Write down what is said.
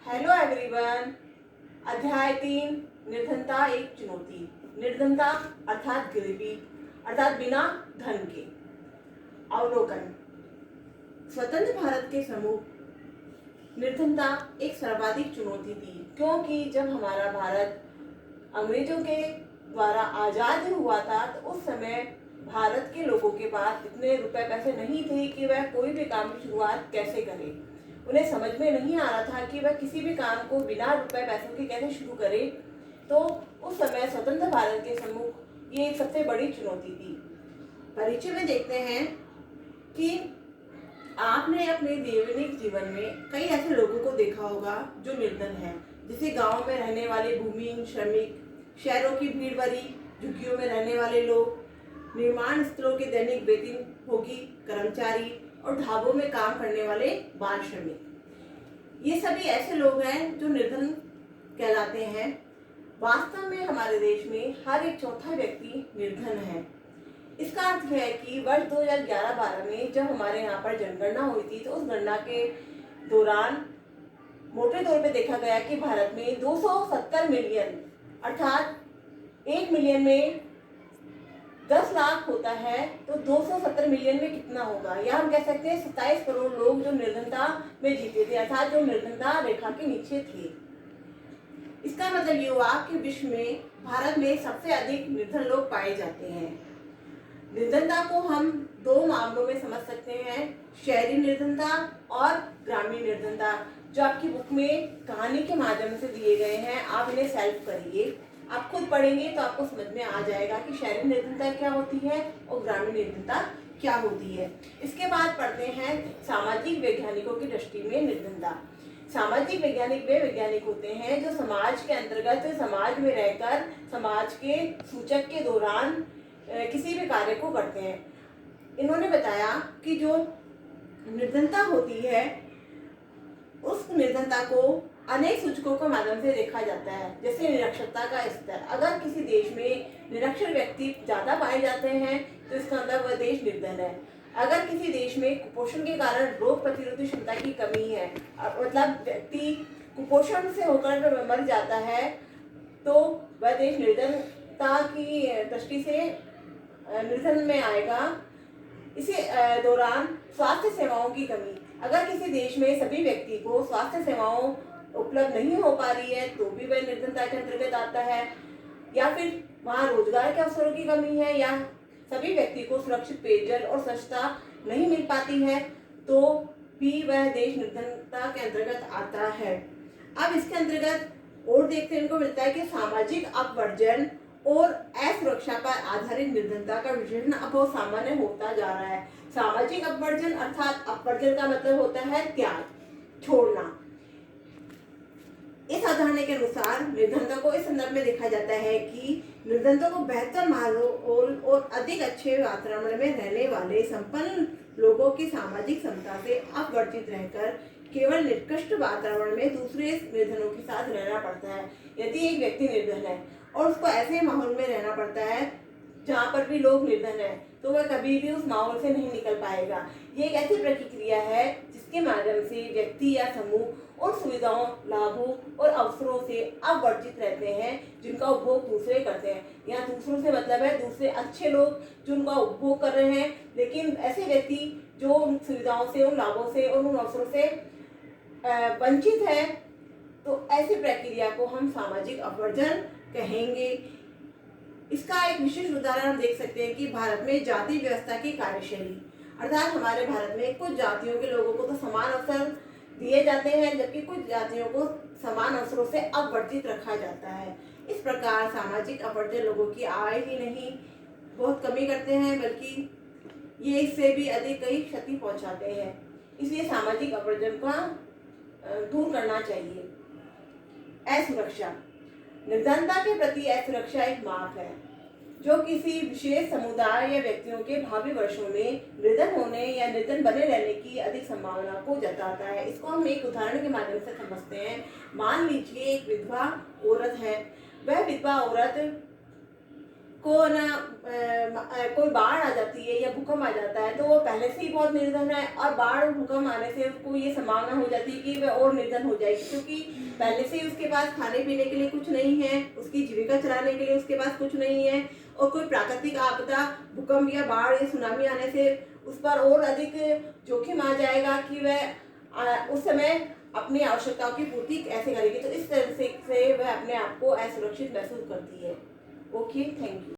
Hello everyone. अध्याय 3, निर्धनता एक चुनौती। निर्धनता अर्थात गरीबी, अर्थात बिना धन के। अवलोकन। स्वतंत्र भारत के सम्मुख निर्धनता एक सर्वाधिक चुनौती थी, क्योंकि जब हमारा भारत अंग्रेजों के द्वारा आजाद हुआ था तो उस समय भारत के लोगों के पास इतने रुपए पैसे नहीं थे कि वह कोई भी काम की शुरुआत कैसे करें। उन्हें समझ में नहीं आ रहा था कि वह किसी भी काम को बिना रुपए पैसों के कैसे शुरू करे। तो उस समय स्वतंत्र भारत के सम्मुख ये एक सबसे बड़ी चुनौती थी। परिचय में देखते हैं कि आपने अपने दैनिक जीवन में कई ऐसे लोगों को देखा होगा जो निर्धन हैं, जैसे गांव में रहने वाले भूमिहीन श्रमिक, शहरों की भीड़ भरी झुग्गियों में रहने वाले लोग, निर्माण स्थलों के दैनिक वेतनभोगी कर्मचारी और ढाबों में काम करने वाले बाल श्रमिक। ये सभी ऐसे लोग हैं जो निर्धन कहलाते हैं। वास्तव में हमारे देश में हर एक चौथा व्यक्ति निर्धन है। इसका अर्थ है कि वर्ष 2011-12 में जब हमारे यहाँ पर जनगणना हुई थी तो उस गणना के दौरान मोटे तौर पे देखा गया कि भारत में 270 मिलियन अर्थात 1 मिलियन में 10 लाख होता है, तो 270 मिलियन में कितना होगा, या हम कह सकते हैं 27 करोड़ लोग जो निर्धनता में जीते थे, अर्थात जो निर्धनता रेखा के नीचे थे। इसका मतलब ये हुआ कि विश्व में भारत में सबसे अधिक निर्धन लोग पाए जाते हैं। निर्धनता को हम दो मामलों में समझ सकते हैं, शहरी निर्धनता और ग्रामीण निर्धनता, जो आपकी बुक में कहानी के माध्यम से दिए गए हैं। आप इन्हें सेल्फ करिए, आप खुद पढ़ेंगे तो आपको समझ में आ जाएगा कि शहरी निर्धनता क्या होती है और ग्रामीण निर्धनता क्या होती है। इसके बाद पढ़ते हैं सामाजिक वैज्ञानिकों की दृष्टि में निर्धनता। सामाजिक वैज्ञानिक वे वैज्ञानिक होते हैं जो समाज के अंतर्गत समाज में रहकर समाज के सूचक के दौरान किसी भी कार्य को करते हैं। इन्होंने बताया कि जो निर्धनता होती है उस निर्धनता को अनेक सूचकों के माध्यम से देखा जाता है, जैसे निरक्षरता का स्तर। अगर किसी देश में निरक्षर व्यक्ति ज्यादा पाए जाते हैं तो इसका मतलब वह देश निर्धन है। अगर किसी देश में कुपोषण के कारण रोग प्रतिरोधी क्षमता की कमी है, मतलब व्यक्ति कुपोषण से होकर मर जाता है, तो वह देश निर्धनता की दृष्टि से निर्धन में आएगा। इसी दौरान स्वास्थ्य सेवाओं की कमी। अगर किसी देश में सभी व्यक्ति को स्वास्थ्य सेवाओं उपलब्ध नहीं हो पा रही है तो भी वह निर्धनता के अंतर्गत आता है। या फिर वहाँ रोजगार के अवसरों की कमी है, या सभी व्यक्ति को सुरक्षित पेयजल और स्वच्छता नहीं मिल पाती है, तो भी वह देश निर्धनता के अंतर्गत आता है। अब इसके अंतर्गत और देखने को मिलता है कि सामाजिक अपवर्जन और असुरक्षा पर आधारित निर्धनता का विशेषण अब बहुत सामान्य होता जा रहा है। सामाजिक अपवर्जन अर्थात अपवर्जन का मतलब होता है त्याग, छोड़ना। इस अवधारणा के अनुसार निर्धनता को इस संदर्भ में देखा जाता है कि निर्धनता को बेहतर माहौल और अधिक अच्छे वातावरण में रहने वाले संपन्न लोगों की सामाजिक क्षमता से अपवर्जित रहकर केवल निकृष्ट वातावरण में दूसरे निर्धनों के साथ रहना पड़ता है। यदि एक व्यक्ति निर्धन है और उसको ऐसे माहौल में रहना पड़ता है जहाँ पर भी लोग निर्धन है, तो वह कभी भी उस माहौल से नहीं निकल पाएगा। ये एक ऐसी प्रक्रिया है जिसके माध्यम से व्यक्ति या समूह उन सुविधाओं, लाभों और अवसरों से अवर्जित रहते हैं जिनका उपभोग दूसरे करते हैं। यहाँ दूसरों से मतलब है दूसरे अच्छे लोग जो उनका उपभोग कर रहे हैं, लेकिन ऐसे व्यक्ति जो उन सुविधाओं से, उन लाभों से और उन अवसरों से वंचित है, तो ऐसी प्रक्रिया को हम सामाजिक अपवर्जन कहेंगे। इसका एक विशेष उदाहरण हम देख सकते हैं कि भारत में जाति व्यवस्था की कार्यशैली, अर्थात हमारे भारत में कुछ जातियों के लोगों को तो समान अवसर दिए जाते हैं, जबकि कुछ जातियों को समान अवसरों से अपवर्जित रखा जाता है। इस प्रकार सामाजिक अपवर्जन लोगों की आय ही नहीं बहुत कमी करते हैं, बल्कि ये इससे भी अधिक कई क्षति पहुंचाते हैं। इसलिए सामाजिक अपवर्जन का दूर करना चाहिए। असुरक्षा। निर्धनता के प्रति असुरक्षा एक माप है जो किसी विशेष समुदाय या व्यक्तियों के भावी वर्षों में निर्धन होने या निर्धन बने रहने की अधिक संभावना को जताता है। इसको हम एक उदाहरण के माध्यम से समझते हैं। मान लीजिए एक विधवा औरत है। वह विधवा औरत को ना कोई बाढ़ आ जाती है या भूकंप आ जाता है तो वो पहले से ही बहुत निर्धन है, और बाढ़ और भूकंप आने से उसको ये संभावना हो जाती है कि वह और निर्धन हो जाएगी, क्योंकि पहले से ही उसके पास खाने पीने के लिए कुछ नहीं है, उसकी जीविका चलाने के लिए उसके पास कुछ नहीं है, और कोई प्राकृतिक आपदा, भूकंप या बाढ़ या सुनामी आने से उस पर और अधिक जोखिम आ जाएगा कि वह उस समय अपनी आवश्यकताओं की पूर्ति कैसे करेगी। तो इस तरह से वह अपने आप को असुरक्षित महसूस करती है। Okay, thank you.